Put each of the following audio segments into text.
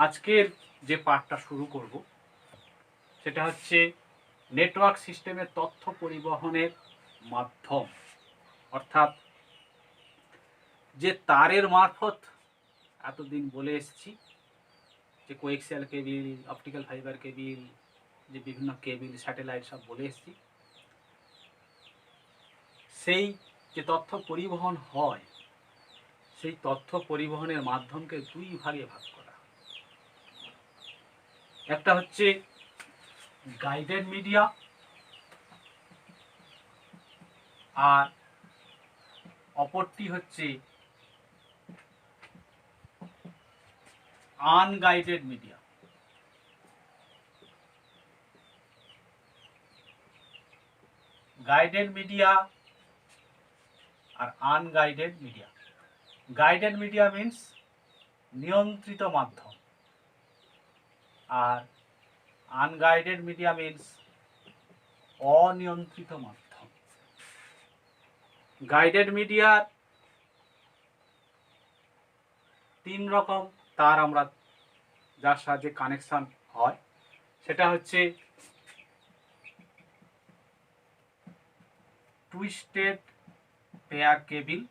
আজকের যে পাঠটা শুরু করব সেটা হচ্ছে নেটওয়ার্ক সিস্টেমের তথ্য পরিবহনের মাধ্যম, অর্থাৎ যে তারের মারফত এতদিন বলে এসেছি যে coaxial cable, optical fibre cable, যে বিভিন্ন কেবিল, স্যাটেলাইট সব বলে এসেছি, সেই যে তথ্য পরিবহন হয় সেই তথ্য পরিবহনের মাধ্যমকে দুই ভাগে ভাগ করা। একটা হচ্ছে গাইডেড মিডিয়া আর অপরটি হচ্ছে আনগাইডেড মিডিয়া। গাইডেড মিডিয়া আর unguided media. Guided media means নিয়ন্ত্রিত মাধ্যম, আর আনগাইডেড মিডিয়া মিন্স অনিয়ন্ত্রিত মাধ্যম। গাইডেড মিডিয়ার তিন রকম তার আমরা যার সাহায্যে কানেকশন হয়, সেটা হচ্ছে টুইস্টেড পেয়ার কেবিল,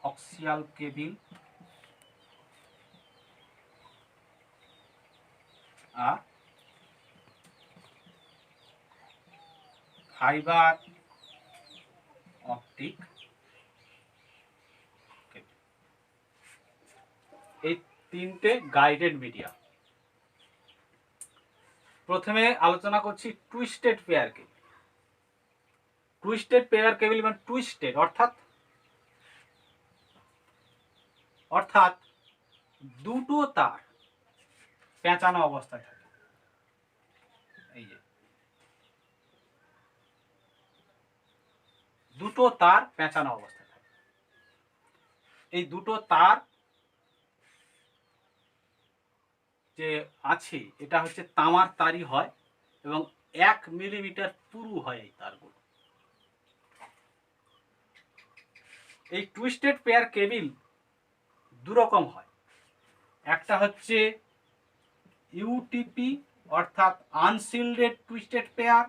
কোঅক্সিয়াল কেবিল আর ফাইবার অপটিক কেবিল। এই তিনটে গাইডেড মিডিয়া। প্রথমে আলোচনা করছি twisted pair cable. Twisted pair cable মানে টুইস্টেড অর্থাৎ দুটো তার পেঁচানো অবস্থায় থাকে। এই যে দুটো তার পেঁচানো অবস্থায় থাকে। এই দুটো তার যে আছে এটা হচ্ছে তামার তারই হয় এবং 1 মিলিমিটার পুরু হয় এই তারগুলো। এই টুইস্টেড পেয়ার কেবিল দুরকম হয়, একটা হচ্ছে ইউটিপি অর্থাৎ আনশিল্ডেড টুইস্টেড পেয়ার,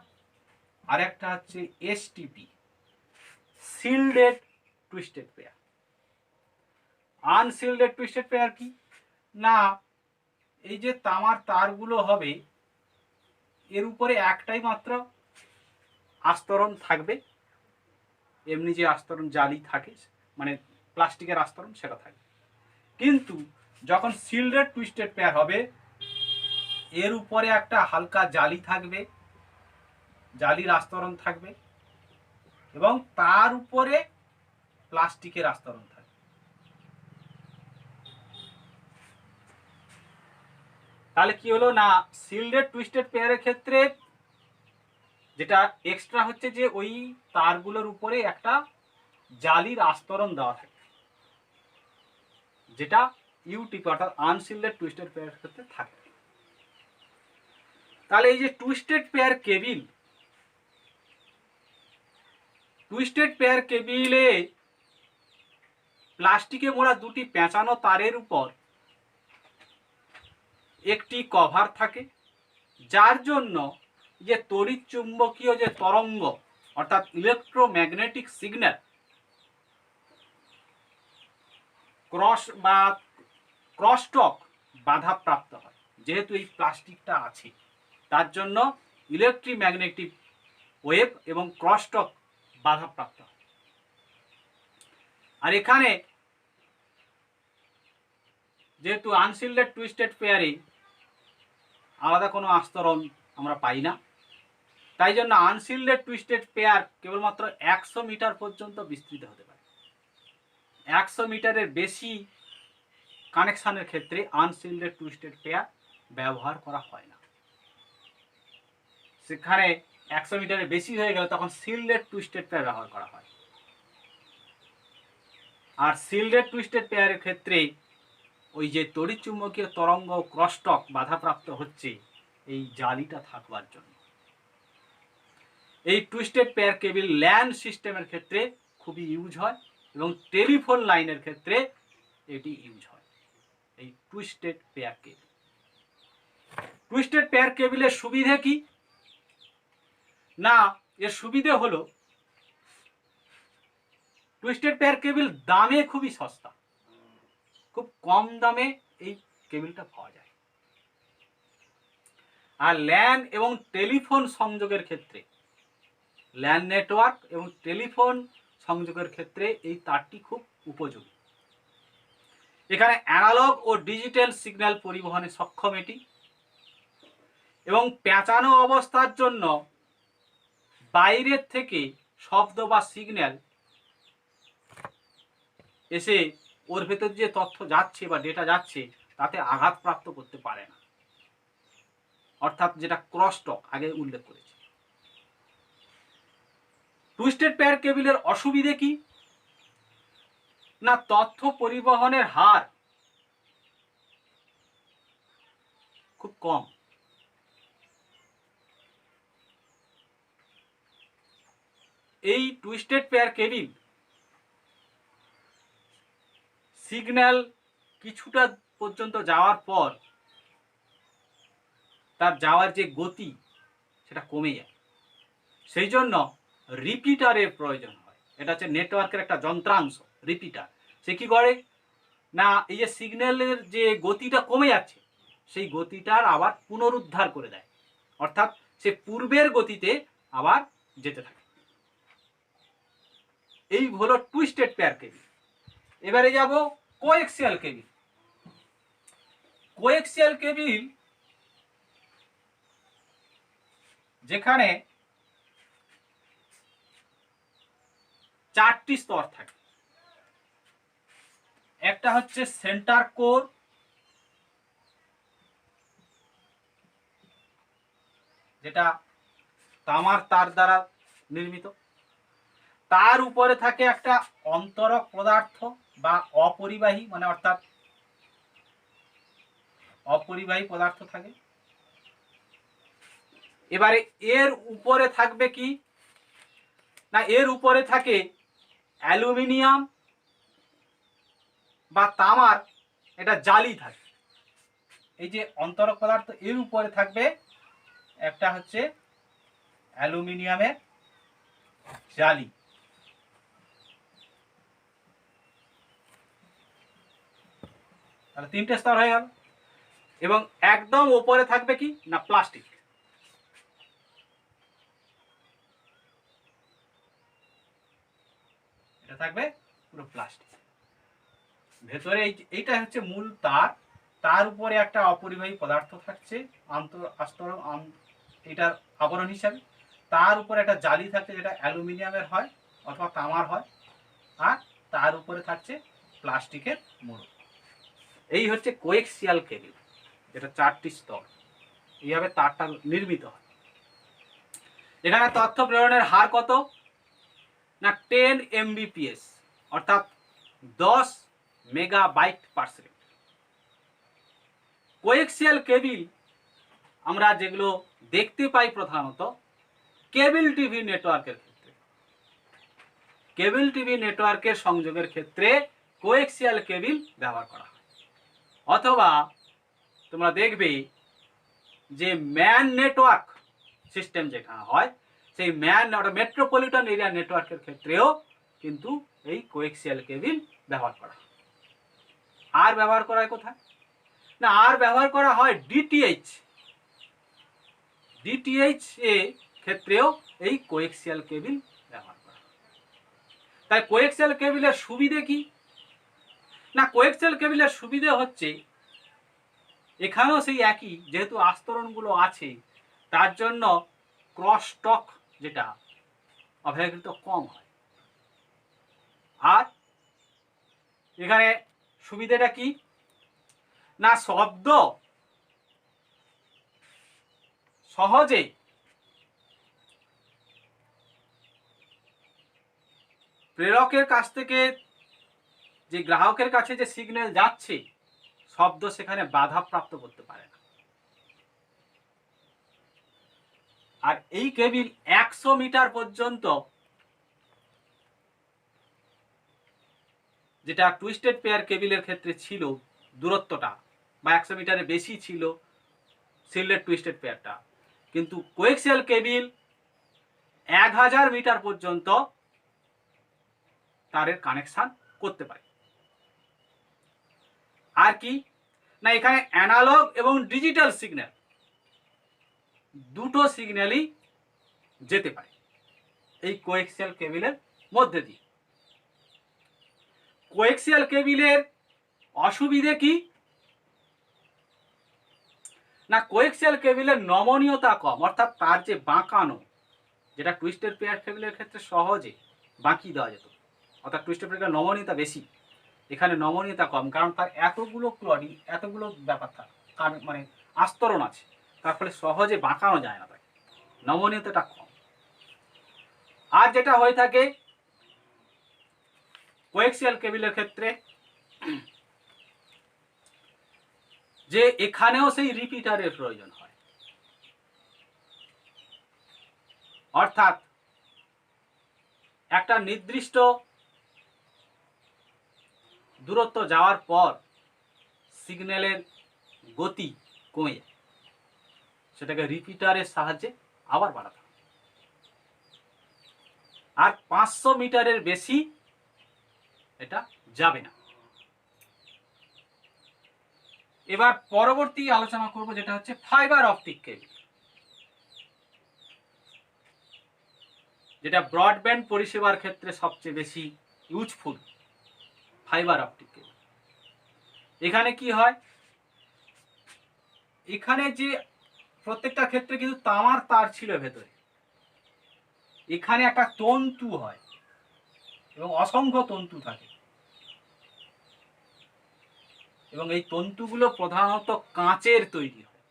আর একটা হচ্ছে STP shielded twisted pair. Unshielded twisted pair কি না, এই যে তামার তারগুলো হবে এর উপরে একটাই মাত্র আস্তরণ থাকবে, এমনি যে আস্তরণ জালি থাকে মানে প্লাস্টিকের আস্তরণ সেটা থাকবে। কিন্তু যখন শিল্ডেড টুইস্টেড পেয়ার হবে এর উপরে একটা হালকা জালি থাকবে, জালির আস্তরণ থাকবে এবং তার উপরে প্লাস্টিকের আস্তরণ থাকবে। তাহলে কি হলো না, শিল্ডেড টুইস্টেড পেয়ারের ক্ষেত্রে যেটা এক্সট্রা হচ্ছে যে ওই তারগুলোর উপরে একটা জালির আস্তরণ দেওয়া থাকে, যেটা ইউটিপি অর্থাৎ আনশিল্ডেড টুইস্টেড পেয়ারের ক্ষেত্রে থাকে। তাহলে এই যে টুইস্টেড পেয়ার কেবিলে প্লাস্টিকে মোড়া দুটি পেঁচানো তারের উপর একটি কভার থাকে, যার জন্য যে তড়িৎ চুম্বকীয় যে তরঙ্গ অর্থাৎ ইলেকট্রোম্যাগনেটিক সিগন্যাল ক্রসটক বাধাপ্রাপ্ত হয়। যেহেতু এই প্লাস্টিকটা আছে তার জন্য ইলেকট্রোম্যাগনেটিক ওয়েভ এবং ক্রসটক বাধাপ্রাপ্ত হয়। আর এখানে যেহেতু আনশিল্ডেড টুইস্টেড পেয়ারে আলাদা কোনো আস্তরণ আমরা পাই না, তাই জন্য আনশিল্ডেড টুইস্টেড পেয়ার কেবলমাত্র 100 মিটার পর্যন্ত বিস্তৃত হতে পারে। 100 মিটারের বেশি কানেকশনের ক্ষেত্রে আনশিল্ডেড টুইস্টেড পেয়ার ব্যবহার করা হয় না। সেখানে 100 মিটারের বেশি হয়ে গেলে তখন শিল্ডেড টুইস্টেড পেয়ার ব্যবহার করা হয়। আর শিল্ডেড টুইস্টেড পেয়ারের ক্ষেত্রে ওই যে তড়িৎচুম্বকীয় তরঙ্গ ক্রসটক বাধাপ্রাপ্ত হচ্ছে এই জালিটা থাকবার জন্য। এই টুইস্টেড পেয়ার কেবিল ল্যান সিস্টেমের ক্ষেত্রে খুবই ইউজ হয় এবং টেলিফোন লাইনের ক্ষেত্রে এটি ইউজ হয়, এই twisted pair cable. Twisted pair কেবিলের সুবিধে কি না, এর সুবিধে হলো টুইস্টেড পেয়ার কেবিল দামে খুবই সস্তা, খুব কম দামে এই কেবিলটা পাওয়া যায়। আর ল্যান এবং টেলিফোন সংযোগের ক্ষেত্রে, ল্যান নেটওয়ার্ক এবং টেলিফোন সংযোগের ক্ষেত্রে এই তারটি খুব উপযোগী। এখানে অ্যানালগ ও ডিজিটাল সিগন্যাল পরিবহনে সক্ষম এটি, এবং পেঁচানো অবস্থার জন্য বাইরের থেকে শব্দ বা সিগন্যাল এসে ওর ভেতর যে তথ্য যাচ্ছে বা ডেটা যাচ্ছে তাতে আঘাতপ্রাপ্ত করতে পারে না, অর্থাৎ যেটা ক্রস টক আগে উল্লেখ করেছি। টুইস্টেড পেয়ার কেবিলের অসুবিধে কি না, তথ্য পরিবহনের হার খুব কম। এই টুইস্টেড পেয়ার কেবিল সিগন্যাল কিছুটা পর্যন্ত যাওয়ার পর তার যাওয়ার যে গতি সেটা কমে যায়, সেই জন্য রিপিটারের প্রয়োজন হয়। এটা হচ্ছে নেটওয়ার্কের একটা যন্ত্রাংশ, রিপিটার। সে কি করে না, এই যে সিগন্যালের যে গতিটা কমে যাচ্ছে সেই গতিটার আবার পুনরুদ্ধার করে দেয়, অর্থাৎ সে পূর্বের গতিতে আবার যেতে থাকে। এই হলো টুইস্টেড পেয়ার কেবিল। এবারে যাব কোএক্সিয়াল কেবিল। কোএক্সিয়াল কেবিল যেখানে চারটি স্তর থাকে। একটা হচ্ছে সেন্টার কোর, যেটা তামার তার দ্বারা নির্মিত। তার উপরে থাকে একটা অন্তরক পদার্থ বা অপরিবাহী, মানে অর্থাৎ অপরিবাহী পদার্থ থাকে। এবারে এর উপরে থাকবে কি না, এর উপরে থাকে অ্যালুমিনিয়াম বা তামার এটা জালি থাকে। এই যে অন্তরক পদার্থ, এর উপরে থাকবে একটা হচ্ছে অ্যালুমিনিয়ামের জালি। তাহলে তিনটে স্তর হয়ে গেল। এবং একদম উপরে থাকবে কি না, প্লাস্টিক। এটা থাকবে পুরো প্লাস্টিক। ভেতরে এইটা হচ্ছে মূল তার, তার উপরে একটা অপরিবাহী পদার্থ থাকছে আস্তরণ, এটার আবরণ হিসাবে। তার উপরে একটা জালি থাকছে যেটা অ্যালুমিনিয়ামের হয় অথবা তামার হয়, আর তার উপরে থাকছে প্লাস্টিকের মোড়ক। এই হচ্ছে কোএক্সিয়াল কেবিল, যেটা চারটি স্তর, এইভাবে তারটা নির্মিত হয়। এখানে তথ্য প্রেরণের হার কত না 10 Mbps, অর্থাৎ 10 megabyte per second. Coaxial cable আমরা যেগুলো দেখতে পাই প্রধানত কেবল টিভি নেটওয়ার্কের ক্ষেত্রে, কেবল টিভি নেটওয়ার্কের সংযোগের ক্ষেত্রে কোএক্সিয়াল কেবিল ব্যবহার করা হয়। অথবা তোমরা দেখবে যে ম্যান নেটওয়ার্ক সিস্টেম যেখানে হয়, সেই মেট্রোপলিটন এরিয়া নেটওয়ার্কের ক্ষেত্রেও কিন্তু এই কোএক্সিয়াল কেবিল ব্যবহার করা হয়। আর ব্যবহার করা হয় কোথায় না, আর ব্যবহার করা হয় ডিটিএইচ। ডিটিএইচ এ ক্ষেত্রেও এই কোএক্সিয়াল কেবিল ব্যবহার করা হয়। তাই কোএক্সিয়াল কেবিলের সুবিধে কি না, কোএক্সিয়াল কেবিলের সুবিধে হচ্ছে এখানেও সেই একই, যেহেতু আস্তরণগুলো আছে তার জন্য ক্রস টক যেটা অপেক্ষাকৃত কম হয়। আর এখানে সুবিধাটা কি না, শব্দ সহজে প্রেরকের কাছ থেকে যে গ্রাহকের কাছে যে সিগন্যাল যাচ্ছে, শব্দ সেখানে বাধাপ্রাপ্ত করতে পারে না। আর এই কেবিল 100 মিটার পর্যন্ত, যেটা টুইস্টেড পেয়ার কেবিলের ক্ষেত্রে ছিল দূরত্বটা, বা 100 মিটারের বেশি ছিল শিল্ডেড টুইস্টেড পেয়ারটা, কিন্তু কোয়েক্সিয়াল কেবিল 1000 মিটার পর্যন্ত তারের কানেকশন করতে পারে। আর কি না, এখানে অ্যানালগ এবং ডিজিটাল সিগন্যাল দুটো সিগন্যালই যেতে পারে এই কোয়েক্সিয়াল কেবিলের মধ্যে দিয়ে। কোয়েক্সিয়াল কেবিলের অসুবিধে কি না, কোয়েক্সিয়াল কেবিলের নমনীয়তা কম, অর্থাৎ তার যে বাঁকানো, যেটা টুইস্টেড পেয়ার কেবিলের ক্ষেত্রে সহজে বাঁকিয়ে দেওয়া যেত, অর্থাৎ টুইস্টেড পেয়ারের নমনীয়তা বেশি, এখানে নমনীয়তা কম, কারণ তার এতগুলো ক্লডি, এতগুলো ব্যাপার থাকে, মানে আস্তরণ আছে, তার ফলে সহজে বাঁকানো যায় না, তাকে নমনীয়তাটা কম। আর যেটা হয়ে থাকে কোয়েক্সিয়াল কেবিলের ক্ষেত্রে, যে এখানেও সেই রিপিটারের প্রয়োজন হয়, অর্থাৎ একটা নির্দিষ্ট দূরত্ব যাওয়ার পর সিগন্যালের গতি কমে যায়, সেটাকে রিপিটারের সাহায্যে আবার বাড়াতে হবে। আর 500 মিটারের বেশি এটা যাবে না। এবার পরবর্তী আলোচনা করব, যেটা হচ্ছে ফাইবার অপটিক কেবল, যেটা ব্রডব্যান্ড পরিষেবার ক্ষেত্রে সবচেয়ে বেশি ইউজফুল। ফাইবার অপটিক কেবল, এখানে কি হয়, এখানে যে প্রত্যেকটা ক্ষেত্রে কিন্তু তামার তার ছিল ভেতরে, এখানে একটা তন্তু হয় এবং অসংখ্য তন্তু থাকে, এবং এই তন্তুগুলো প্রধানত কাঁচের তৈরি হয়,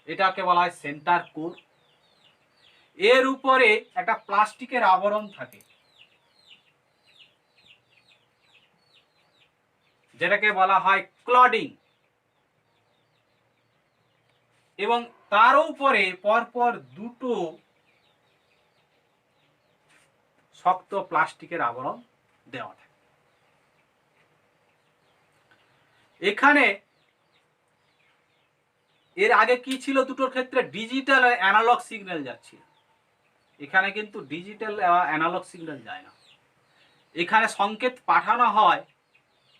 এটাকে বলা হয় সেন্টার কোর। এর উপরে একটা প্লাস্টিকের আবরণ থাকে, যেটাকে বলা হয় ক্লডিং, এবং তার উপরে পরপর দুটো শক্ত প্লাস্টিকের আবরণ দেওয়া থাকে। এখানে এর আগে কি ছিল, দুটোর ক্ষেত্রে ডিজিটাল আর অ্যানালগ সিগন্যাল যাচ্ছিল, এখানে কিন্তু ডিজিটাল অ্যানালগ সিগন্যাল যায় না, এখানে সংকেত পাঠানো হয়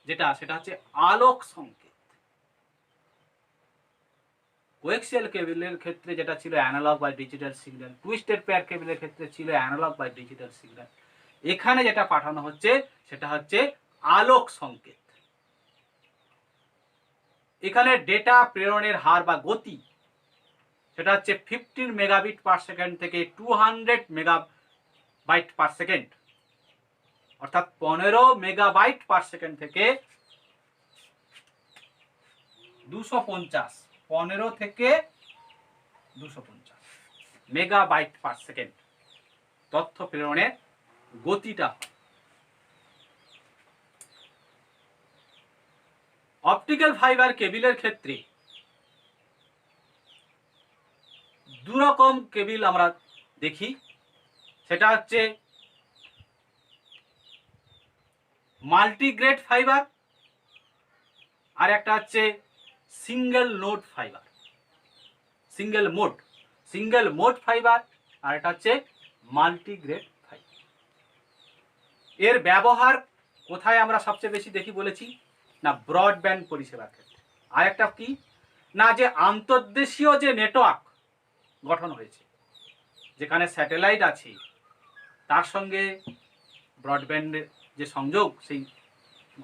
সেটা হচ্ছে আলোক সংকেত। কোয়েক্সিয়াল কেবলের ক্ষেত্রে যেটা ছিল অ্যানালগ বা ডিজিটাল সিগন্যাল, টুইস্টেড পেয়ার কেবলের ক্ষেত্রে ছিল অ্যানালগ বা ডিজিটাল সিগন্যাল, এখানে যেটা পাঠানো হচ্ছে সেটা হচ্ছে আলোক সংকেত। এখানে ডেটা প্রেরণের হার বা গতি সেটা হচ্ছে 15 মেগাবিট পার সেকেন্ড থেকে 200 মেগাবাইট পার সেকেন্ড, অর্থাৎ 15 মেগাবাইট পার সেকেন্ড থেকে 250, 15 থেকে 250 মেগাবাইট পার সেকেন্ড তথ্য প্রেরণের গতিটা হয়। অপটিক্যাল ফাইবার কেবিলের ক্ষেত্রে দু রকম কেবিল আমরা দেখি, সেটা হচ্ছে মাল্টিগ্রেড ফাইবার, আর একটা হচ্ছে single node fibre, single mode fibre, আর এটা হচ্ছে মাল্টিগ্রেড ফাইবার। এর ব্যবহার কোথায় আমরা সবচেয়ে বেশি দেখি বলেছি না, ব্রডব্যান্ড পরিষেবার ক্ষেত্রে। আর একটা কি না, যে আন্তর্দেশীয় যে নেটওয়ার্ক গঠন হয়েছে, যেখানে স্যাটেলাইট আছে, তার সঙ্গে ব্রডব্যান্ডের যে সংযোগ সেই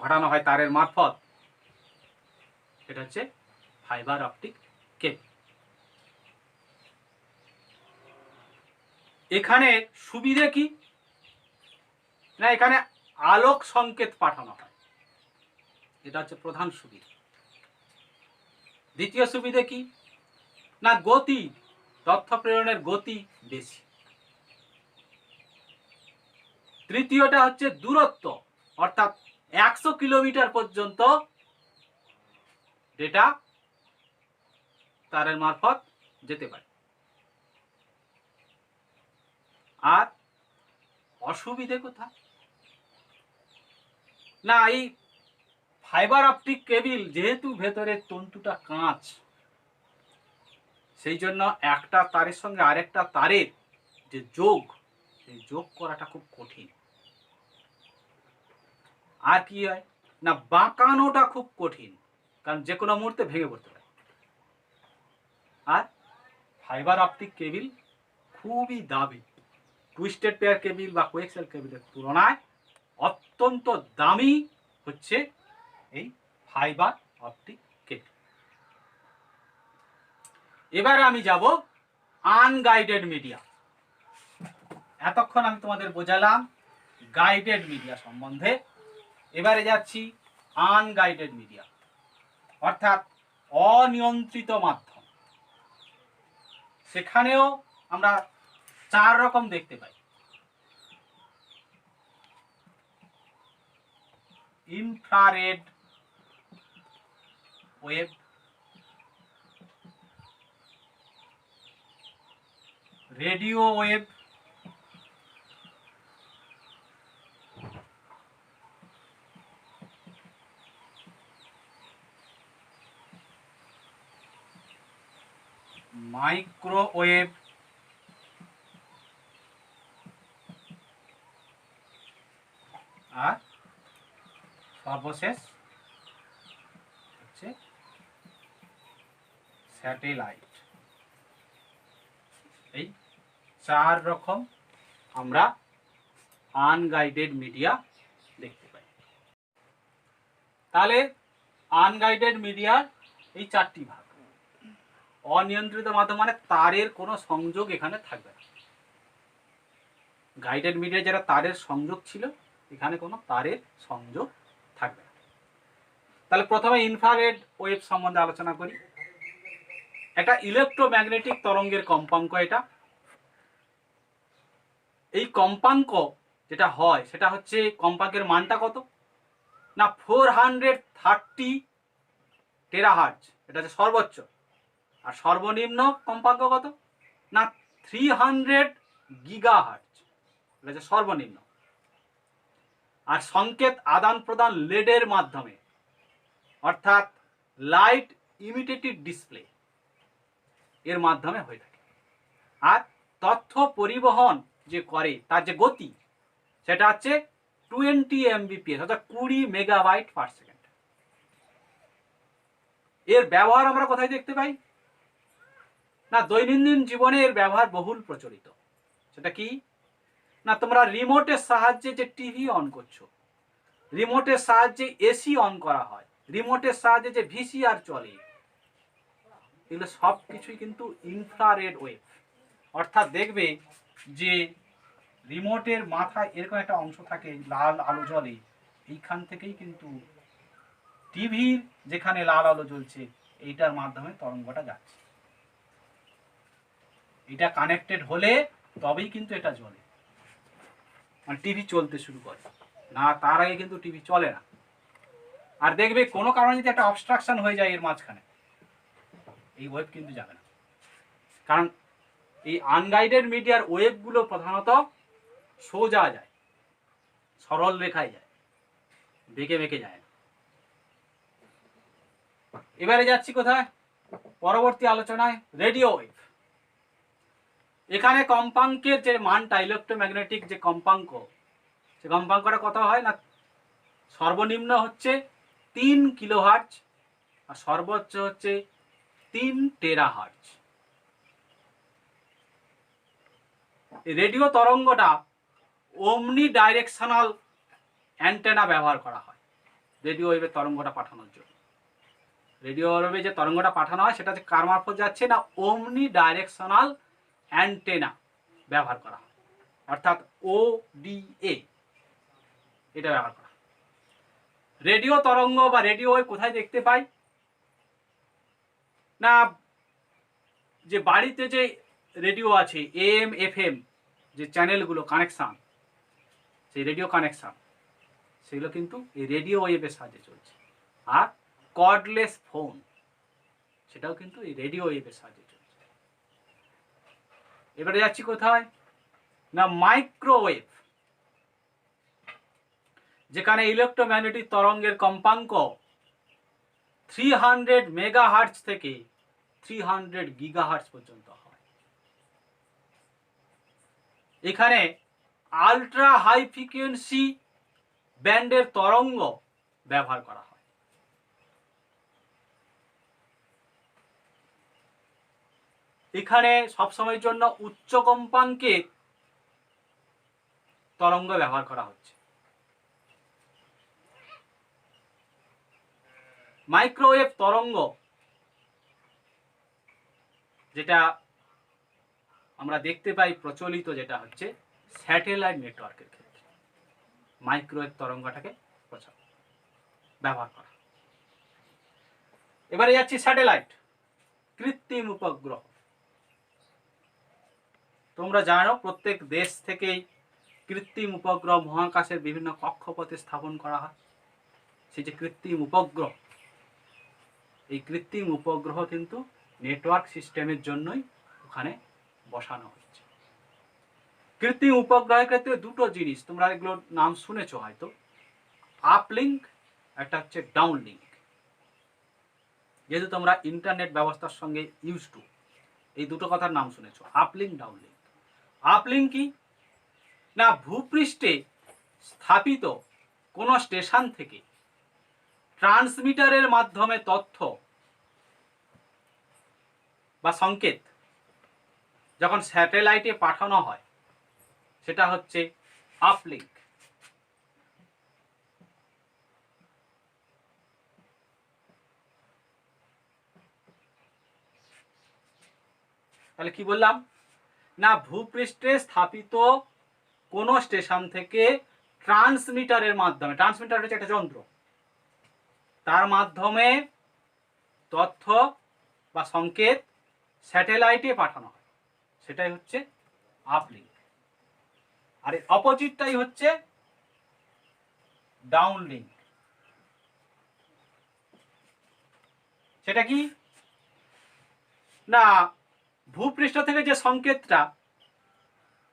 ঘটানো হয় তারের মারফত, এটা হচ্ছে ফাইবার অপটিক কেবল। এখানে সুবিধে কি না, এখানে আলোক সংকেত পাঠানো হয়, এটা হচ্ছে প্রধান সুবিধা। দ্বিতীয় সুবিধে কি না, গতি, তথ্য প্রেরণের গতি বেশি। তৃতীয়টা হচ্ছে দূরত্ব, অর্থাৎ 100 কিলোমিটার পর্যন্ত ডেটা তারের মারফত যেতে পারে। আর অসুবিধে কোথায়? না, এই ফাইবার অপটিক কেবিল যেহেতু ভেতরের তন্তুটা কাঁচ, সেই জন্য একটা তারের সঙ্গে আরেকটা তারের যে যোগ, সেই যোগ করাটা খুব কঠিন। আর কি হয় না, বাঁকানোটা খুব কঠিন, কারণ যে কোনো মুহূর্তে ভেঙে পড়তে পারে। আর ফাইবার অপটিক কেবিল খুবই দামি, টুইস্টেড পেয়ার কেবিল বা কোয়েক্সেল কেবিলের তুলনায় অত্যন্ত দামি হচ্ছে এই ফাইবার অপটিক কেবিল। এবারে আমি যাব আনগাইডেড মিডিয়া। এতক্ষণ আমি তোমাদের বোঝালাম গাইডেড মিডিয়া সম্বন্ধে, এবারে যাচ্ছি আনগাইডেড মিডিয়া, অর্থাৎ অনিয়ন্ত্রিত মাধ্যম। সেখানেও আমরা 4 রকম দেখতে পাই। Infrared wave, radio wave, microwave, আর সর্বশেষ হচ্ছে স্যাটেলাইট। এই 4 রকম আমরা আনগাইডেড মিডিয়া দেখতে পাই। তাহলে আনগাইডেড মিডিয়ার এই 4টি ভাগ। অনিয়ন্ত্রিত মাধ্যম মানে তারের কোনো সংযোগ এখানে থাকবে না। গাইডেড মিডিয়া যারা তারের সংযোগ ছিল, এখানে কোনো তারের সংযোগ থাকবে না। তাহলে প্রথমে ইনফ্রারেড ওয়েভ সম্বন্ধে আলোচনা করি। একটা ইলেকট্রোম্যাগনেটিক তরঙ্গের কম্পাঙ্ক এটা। এই কম্পাঙ্ক যেটা হয় সেটা হচ্ছে, কম্পাঙ্কের মানটা কত না 430 টেরাহার্জ, এটা হচ্ছে সর্বোচ্চ। আর সর্বনিম্ন কম্পাঙ্ক কত না 300 গিগাহার্জ, এটা হচ্ছে সর্বনিম্ন। আর সংকেত আদান প্রদান লেডের মাধ্যমে, অর্থাৎ লাইট ইমিটেটিভ ডিসপ্লে এর মাধ্যমে হয়ে থাকে। আর তথ্য পরিবহন যে করে তার যে গতি, সেটা হচ্ছে 20 MBPS, অর্থাৎ 20 মেগাবাইট পার সেকেন্ড। এর ব্যবহার আমরা কোথায় দেখতে পাই না, দৈনন্দিন জীবনে এর ব্যবহার বহুল প্রচলিত। সেটা কি না, তোমরা রিমোটের সাহায্যে যে টিভি অন করছো, রিমোটের সাহায্যে এসি অন করা হয়, রিমোটের সাহায্যে যে ভিসিআর চলে, এগুলো সব কিছুই কিন্তু ইনফ্রারেড ওয়েভ। অর্থাৎ দেখবে যে রিমোটের মাথায় এরকম একটা অংশ থাকে, লাল আলো জ্বলে, এইখান থেকেই কিন্তু টিভির যেখানে লাল আলো জ্বলছে এইটার মাধ্যমে তরঙ্গটা যাচ্ছে। এটা কানেক্টেড হলে তবেই কিন্তু এটা জ্বলে, মানে টিভি চলতে শুরু করে, না তার আগে কিন্তু টিভি চলে না। আর দেখবে কোনো কারণে যদি একটা অবস্ট্রাকশন হয়ে যায় এর মাঝখানে, এই ওয়েভ কিন্তু যাবে না। কারণ এই আনগাইডেড মিডিয়ার ওয়েভগুলো প্রধানত সোজা যায়, সরল রেখায় যায়, বেঁকে বেঁকে যায় না। এবারে যাচ্ছি কোথায়, পরবর্তী আলোচনায় রেডিও ওয়েভ। এখানে কম্পাঙ্কের যে মানটা, ইলেকট্রোম্যাগনেটিক যে কম্পাঙ্ক, সে কম্পাঙ্কটা কত হয় না, সর্বনিম্ন হচ্ছে 3 কিলোহার্জ আর সর্বোচ্চ হচ্ছে 3 টেরাহার্জ। রেডিও তরঙ্গটা ওমনি ডাইরেকশনাল অ্যান্টেনা ব্যবহার করা হয় রেডিও ওয়েভের তরঙ্গটা পাঠানোর জন্য। রেডিও ওয়েভে যে তরঙ্গটা পাঠানো হয় সেটা কার মারফত যাচ্ছে না, ওমনি ডাইরেকশনাল অ্যান্টেনা ব্যবহার করা হয়, অর্থাৎ ODA এটা ব্যবহার করা। রেডিও তরঙ্গ বা রেডিও ওয়েভ কোথায় দেখতে পাই না, যে বাড়িতে যে রেডিও আছে AM FM যে চ্যানেলগুলো কানেকশান, সেই রেডিও কানেকশান, সেগুলো কিন্তু এই রেডিও ওয়েভের সাহায্যে চলছে। আর কর্ডলেস ফোন, সেটাও কিন্তু এই রেডিও ওয়েভের সাহায্যে চলছে। এবারে যাচ্ছি কোথায় না মাইক্রোওয়েভ, যেখানে ইলেকট্রোম্যাগনেটিক তরঙ্গের কম্পাঙ্ক 300 মেগাহার্টজ থেকে 300 গিগাহার্টজ পর্যন্ত হয়। এখানে আলট্রা হাই ফ্রিকোয়েন্সি ব্যান্ডের তরঙ্গ ব্যবহার করা হয়। এখানে সবসময়ের জন্য উচ্চ কম্পাঙ্কের তরঙ্গ ব্যবহার করা হচ্ছে। মাইক্রোওয়েভ তরঙ্গ যেটা আমরা দেখতে পাই প্রচলিত, যেটা হচ্ছে স্যাটেলাইট নেটওয়ার্কের ক্ষেত্রে মাইক্রোওয়েভ তরঙ্গটাকে ব্যবহার করা। এবারে যাচ্ছি স্যাটেলাইট, কৃত্রিম উপগ্রহ। তোমরা জানো প্রত্যেক দেশ থেকেই কৃত্রিম উপগ্রহ মহাকাশের বিভিন্ন কক্ষপথে স্থাপন করা হয়। সেই যে কৃত্রিম উপগ্রহ, এই কৃত্রিম উপগ্রহ কিন্তু নেটওয়ার্ক সিস্টেমের জন্যই ওখানে বসানো হচ্ছে। কৃত্রিম উপগ্রহের ক্ষেত্রে দুটো জিনিস তোমরা এগুলোর নাম শুনেছো হয়তো, আপলিঙ্ক, একটা হচ্ছে ডাউনলিঙ্ক। যেহেতু তোমরা ইন্টারনেট ব্যবস্থার সঙ্গে ইউজ টু, এই দুটো কথার নাম শুনেছো, আপলিঙ্ক ডাউনলিঙ্ক। আপলিঙ্ক কি না, ভূপৃষ্ঠে স্থাপিত কোনো স্টেশন থেকে ট্রান্সমিটারের মাধ্যমে তথ্য বা সংকেত যখন স্যাটেলাইটে পাঠানো হয় সেটা হচ্ছে আপলিঙ্ক। তাহলে কি বললাম না, ভূপৃষ্ঠে স্থাপিত কোনো স্টেশন থেকে ট্রান্সমিটারের মাধ্যমে, ট্রান্সমিটার হচ্ছে একটা যন্ত্র, তার মাধ্যমে তথ্য বা সংকেত স্যাটেলাইটে পাঠানো হয়, সেটাই হচ্ছে আপলিঙ্ক। আর এর অপোজিটটাই হচ্ছে ডাউনলিঙ্ক। সেটা কি না, ভূপৃষ্ঠ থেকে যে সংকেতটা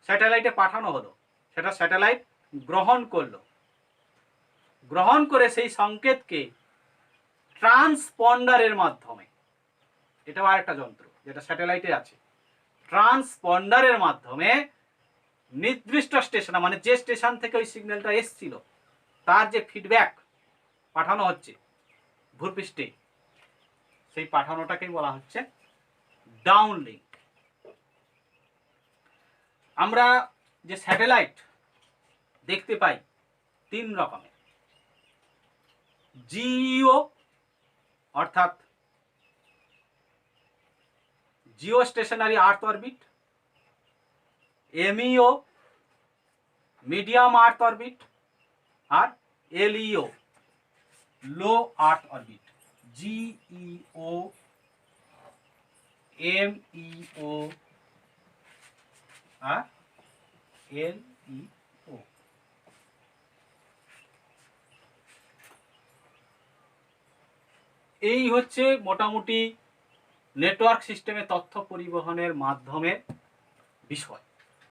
স্যাটেলাইটে পাঠানো হলো সেটা স্যাটেলাইট গ্রহণ করলো, গ্রহণ করে সেই সংকেতকে ট্রান্সপন্ডারের মাধ্যমে, এটাও আরেকটা যন্ত্র যেটা স্যাটেলাইটে আছে, ট্রান্সপন্ডারের মাধ্যমে নির্দিষ্ট স্টেশন, মানে যে স্টেশন থেকে ওই সিগন্যালটা এসছিল তার যে ফিডব্যাক পাঠানো হচ্ছে ভূপৃষ্ঠে, সেই পাঠানোটাকেই বলা হচ্ছে ডাউনলিঙ্ক। আমরা যে স্যাটেলাইট দেখতে পাই তিন রকমের, জিইও অর্থাৎ জিও স্টেশনারি আর্থ অরবিট, এমইও মিডিয়াম আর্থ অরবিট, আর এলইও লো আর্থ অরবিট। জিইও, এমইও আর এলইও। এই হচ্ছে মোটামুটি নেটওয়ার্ক সিস্টেমে তথ্য পরিবহনের মাধ্যমের বিষয়।